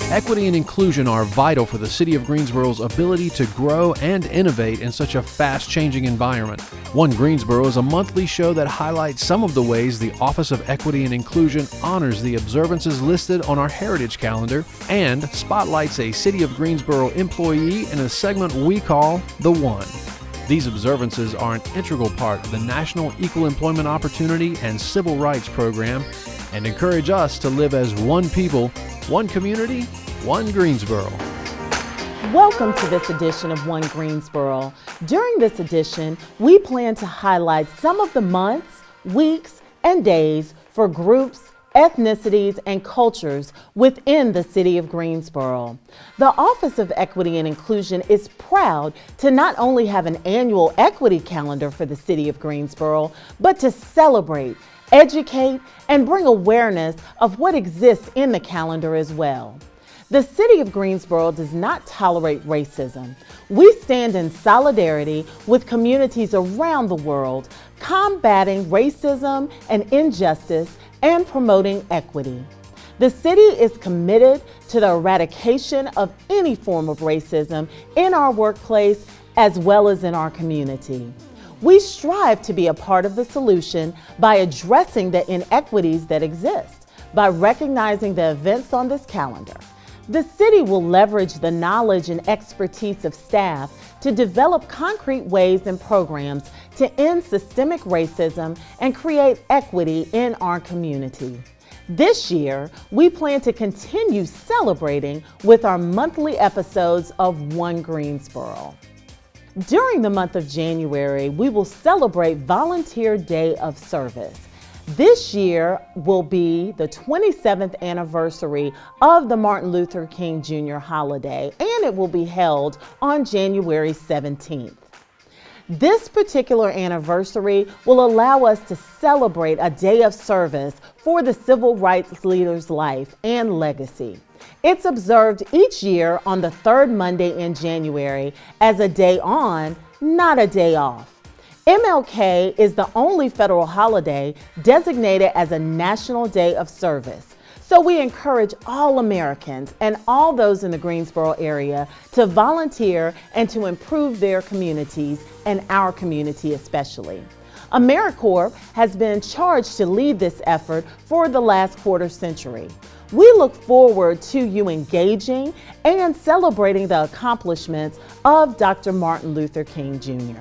Equity and inclusion are vital for the City of Greensboro's ability to grow and innovate in such a fast-changing environment. ONE Greensboro is a monthly show that highlights some of the ways the Office of Equity and Inclusion honors the observances listed on our Heritage Calendar and spotlights a City of Greensboro employee in a segment we call The One. These observances are an integral part of the National Equal Employment Opportunity and Civil Rights Program and encourage us to live as one people, one community, ONE Greensboro. Welcome to this edition of ONE Greensboro. During this edition, we plan to highlight some of the months, weeks, and days for groups, ethnicities, and cultures within the City of Greensboro. The Office of Equity and Inclusion is proud to not only have an annual equity calendar for the City of Greensboro, but to celebrate, educate, and bring awareness of what exists in the calendar as well. The City of Greensboro does not tolerate racism. We stand in solidarity with communities around the world, combating racism and injustice and promoting equity. The city is committed to the eradication of any form of racism in our workplace as well as in our community. We strive to be a part of the solution by addressing the inequities that exist, by recognizing the events on this calendar. The city will leverage the knowledge and expertise of staff to develop concrete ways and programs to end systemic racism and create equity in our community. This year, we plan to continue celebrating with our monthly episodes of ONE Greensboro. During the month of January, we will celebrate Volunteer Day of Service. This year will be the 27th anniversary of the Martin Luther King Jr. holiday, and it will be held on January 17th. This particular anniversary will allow us to celebrate a day of service for the civil rights leader's life and legacy. It's observed each year on the third Monday in January as a day on, not a day off. MLK is the only federal holiday designated as a National Day of Service. So we encourage all Americans and all those in the Greensboro area to volunteer and to improve their communities and our community especially. AmeriCorps has been charged to lead this effort for the last quarter century. We look forward to you engaging and celebrating the accomplishments of Dr. Martin Luther King Jr.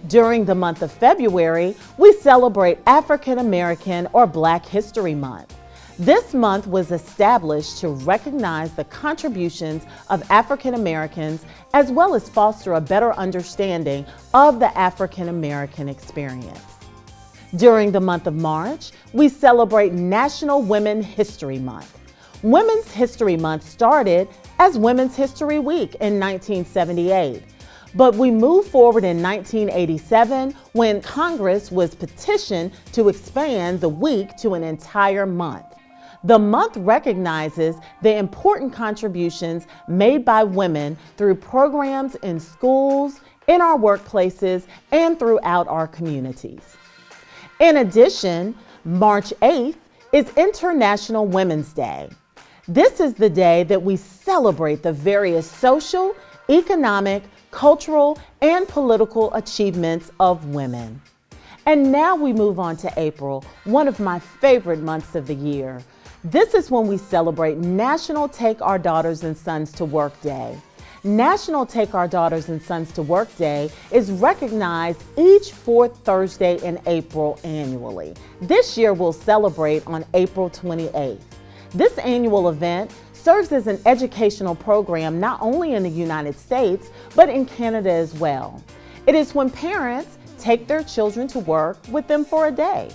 During the month of February, we celebrate African American or Black History Month. This month was established to recognize the contributions of African Americans as well as foster a better understanding of the African American experience. During the month of March, we celebrate National Women's History Month. Women's History Month started as Women's History Week in 1978. But we moved forward in 1987 when Congress was petitioned to expand the week to an entire month. The month recognizes the important contributions made by women through programs in schools, in our workplaces, and throughout our communities. In addition, March 8th is International Women's Day. This is the day that we celebrate the various social, economic, cultural, and political achievements of women. And now we move on to April, one of my favorite months of the year. This is when we celebrate National Take Our Daughters and Sons to Work Day. National Take Our Daughters and Sons to Work Day is recognized each fourth Thursday in April annually. This year we'll celebrate on April 28th. This annual event serves as an educational program not only in the United States, but in Canada as well. It is when parents take their children to work with them for a day.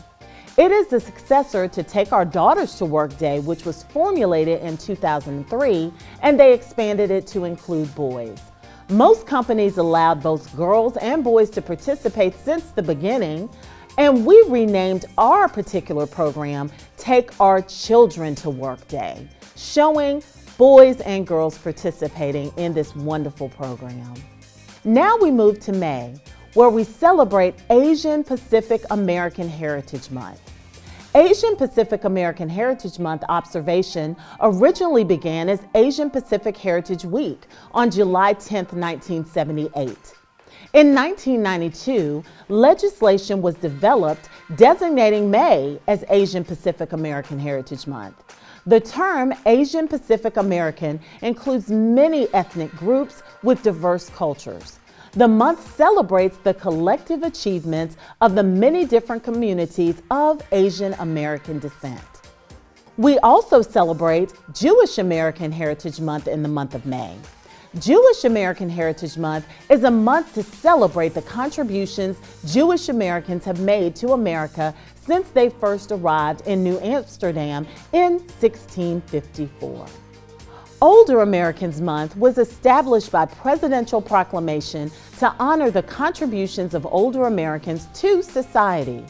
It is the successor to Take Our Daughters to Work Day, which was formulated in 2003, and they expanded it to include boys. Most companies allowed both girls and boys to participate since the beginning, and we renamed our particular program Take Our Children to Work Day, showing boys and girls participating in this wonderful program. Now we move to May, where we celebrate Asian Pacific American Heritage Month. Asian Pacific American Heritage Month observation originally began as Asian Pacific Heritage Week on July 10, 1978. In 1992, legislation was developed designating May as Asian Pacific American Heritage Month. The term Asian Pacific American includes many ethnic groups with diverse cultures. The month celebrates the collective achievements of the many different communities of Asian American descent. We also celebrate Jewish American Heritage Month in the month of May. Jewish American Heritage Month is a month to celebrate the contributions Jewish Americans have made to America since they first arrived in New Amsterdam in 1654. Older Americans Month was established by presidential proclamation to honor the contributions of older Americans to society.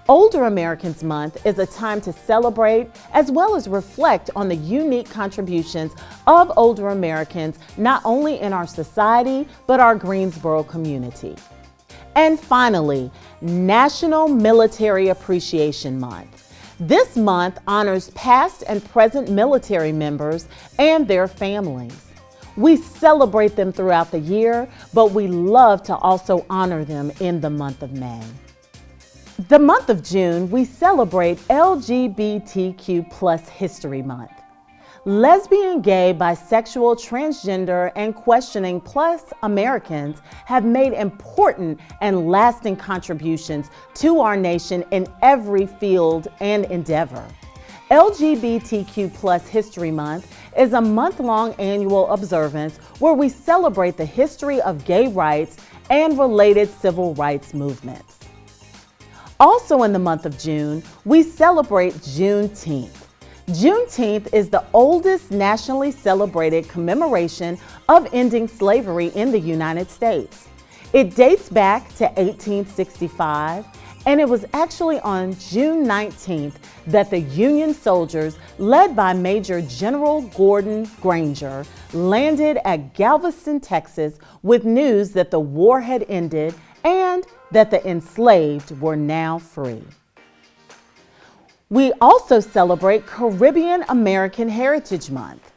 Older Americans Month is a time to celebrate as well as reflect on the unique contributions of older Americans, not only in our society, but our Greensboro community. And finally, National Military Appreciation Month. This month honors past and present military members and their families. We celebrate them throughout the year, but we love to also honor them in the month of May. The month of June, we celebrate LGBTQ+ History Month. Lesbian, gay, bisexual, transgender, and questioning plus Americans have made important and lasting contributions to our nation in every field and endeavor. LGBTQ+ History Month is a month-long annual observance where we celebrate the history of gay rights and related civil rights movements. Also in the month of June, we celebrate Juneteenth. Juneteenth is the oldest nationally celebrated commemoration of ending slavery in the United States. It dates back to 1865, and it was actually on June 19th that the Union soldiers, led by Major General Gordon Granger, landed at Galveston, Texas, with news that the war had ended and that the enslaved were now free. We also celebrate Caribbean American Heritage Month.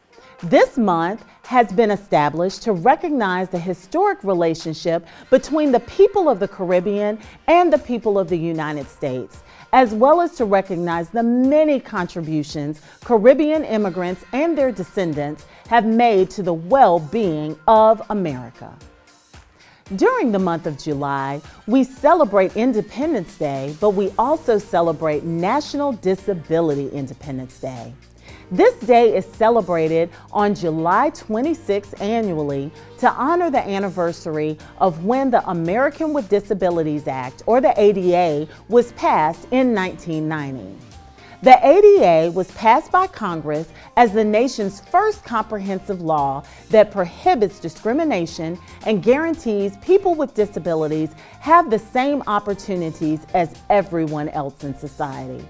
This month has been established to recognize the historic relationship between the people of the Caribbean and the people of the United States, as well as to recognize the many contributions Caribbean immigrants and their descendants have made to the well-being of America. During the month of July, we celebrate Independence Day, but we also celebrate National Disability Independence Day. This day is celebrated on July 26th annually to honor the anniversary of when the American with Disabilities Act, or the ADA, was passed in 1990. The ADA was passed by Congress as the nation's first comprehensive law that prohibits discrimination and guarantees people with disabilities have the same opportunities as everyone else in society.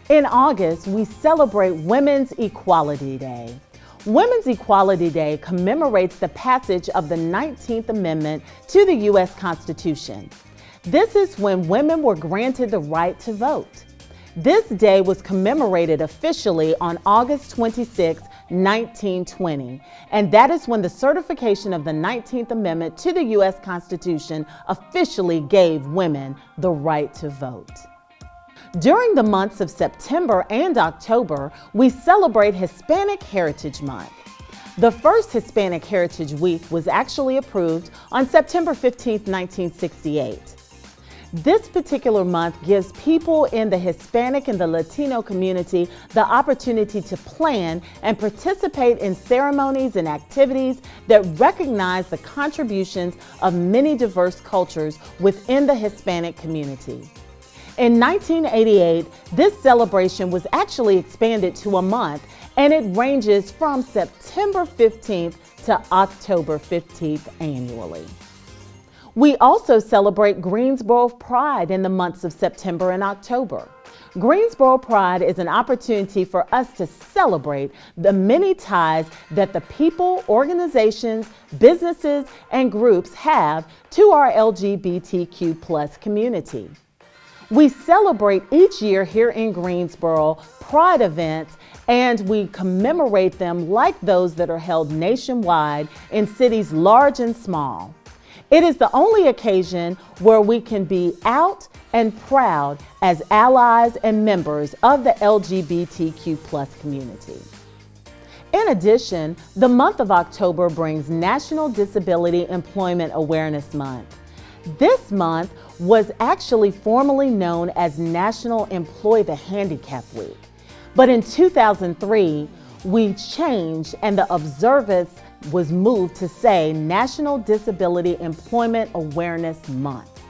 In August, we celebrate Women's Equality Day. Women's Equality Day commemorates the passage of the 19th Amendment to the U.S. Constitution. This is when women were granted the right to vote. This day was commemorated officially on August 26, 1920, and that is when the certification of the 19th Amendment to the U.S. Constitution officially gave women the right to vote. During the months of September and October, we celebrate Hispanic Heritage Month. The first Hispanic Heritage Week was actually approved on September 15, 1968. This particular month gives people in the Hispanic and the Latino community the opportunity to plan and participate in ceremonies and activities that recognize the contributions of many diverse cultures within the Hispanic community. In 1988, this celebration was actually expanded to a month, and it ranges from September 15th to October 15th annually. We also celebrate Greensboro Pride in the months of September and October. Greensboro Pride is an opportunity for us to celebrate the many ties that the people, organizations, businesses, and groups have to our LGBTQ+ community. We celebrate each year here in Greensboro Pride events, and we commemorate them like those that are held nationwide in cities large and small. It is the only occasion where we can be out and proud as allies and members of the LGBTQ+ community. In addition, the month of October brings National Disability Employment Awareness Month. This month was actually formerly known as National Employ the Handicapped Week. But in 2003, we changed and the observance was moved to say National Disability Employment Awareness Month.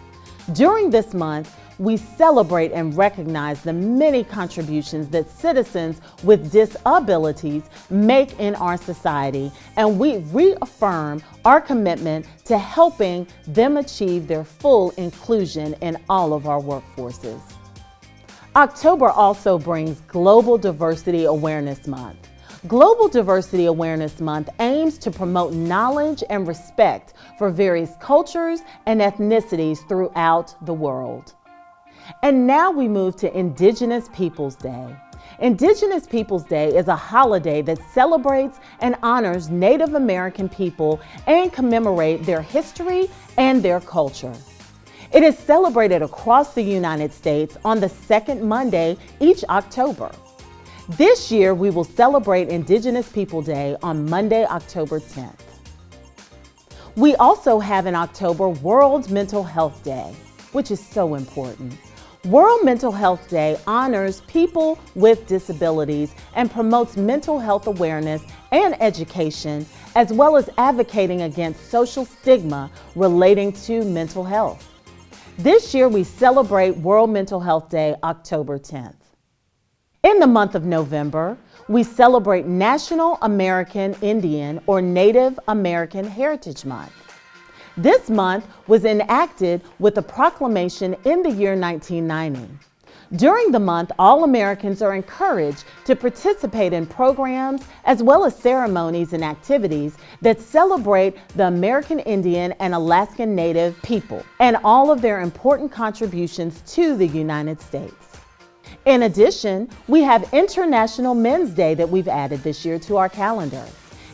During this month, we celebrate and recognize the many contributions that citizens with disabilities make in our society, and we reaffirm our commitment to helping them achieve their full inclusion in all of our workforces. October also brings Global Diversity Awareness Month. Global Diversity Awareness Month aims to promote knowledge and respect for various cultures and ethnicities throughout the world. And now we move to Indigenous Peoples Day. Indigenous Peoples Day is a holiday that celebrates and honors Native American people and commemorates their history and their culture. It is celebrated across the United States on the second Monday each October. This year, we will celebrate Indigenous People Day on Monday, October 10th. We also have in October World Mental Health Day, which is so important. World Mental Health Day honors people with disabilities and promotes mental health awareness and education, as well as advocating against social stigma relating to mental health. This year, we celebrate World Mental Health Day, October 10th. In the month of November, we celebrate National American Indian or Native American Heritage Month. This month was enacted with a proclamation in the year 1990. During the month, all Americans are encouraged to participate in programs as well as ceremonies and activities that celebrate the American Indian and Alaskan Native people and all of their important contributions to the United States. In addition, we have International Men's Day that we've added this year to our calendar.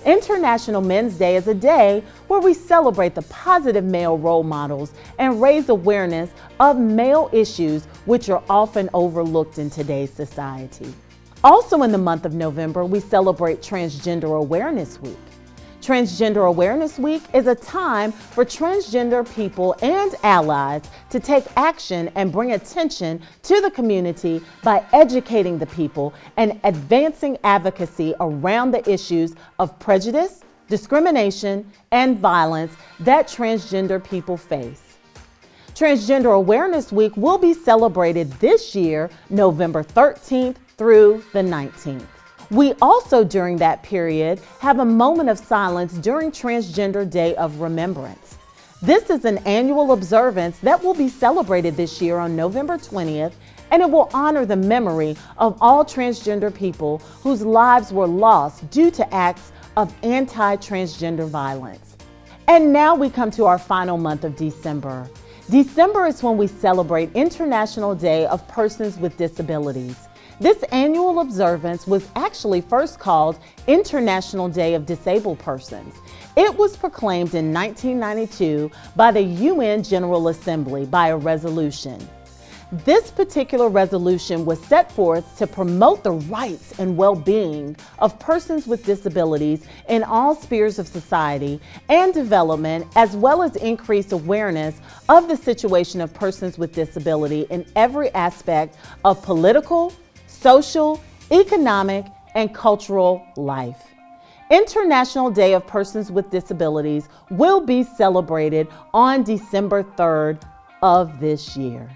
International Men's Day is a day where we celebrate the positive male role models and raise awareness of male issues which are often overlooked in today's society. Also in the month of November, we celebrate Transgender Awareness Week. Transgender Awareness Week is a time for transgender people and allies to take action and bring attention to the community by educating the people and advancing advocacy around the issues of prejudice, discrimination, and violence that transgender people face. Transgender Awareness Week will be celebrated this year, November 13th through the 19th. We also, during that period, have a moment of silence during Transgender Day of Remembrance. This is an annual observance that will be celebrated this year on November 20th, and it will honor the memory of all transgender people whose lives were lost due to acts of anti-transgender violence. And now we come to our final month of December. December is when we celebrate International Day of Persons with Disabilities. This annual observance was actually first called International Day of Disabled Persons. It was proclaimed in 1992 by the UN General Assembly by a resolution. This particular resolution was set forth to promote the rights and well-being of persons with disabilities in all spheres of society and development, as well as increase awareness of the situation of persons with disability in every aspect of political, social, economic, and cultural life. International Day of Persons with Disabilities will be celebrated on December 3rd of this year.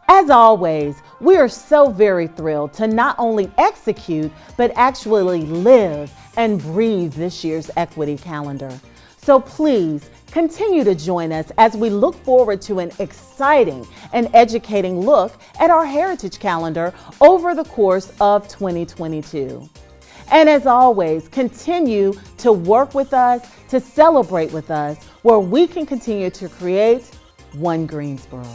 As always, we are so very thrilled to not only execute, but actually live and breathe this year's equity calendar. So please continue to join us as we look forward to an exciting and educating look at our heritage calendar over the course of 2022. And as always, continue to work with us, to celebrate with us, where we can continue to create One Greensboro.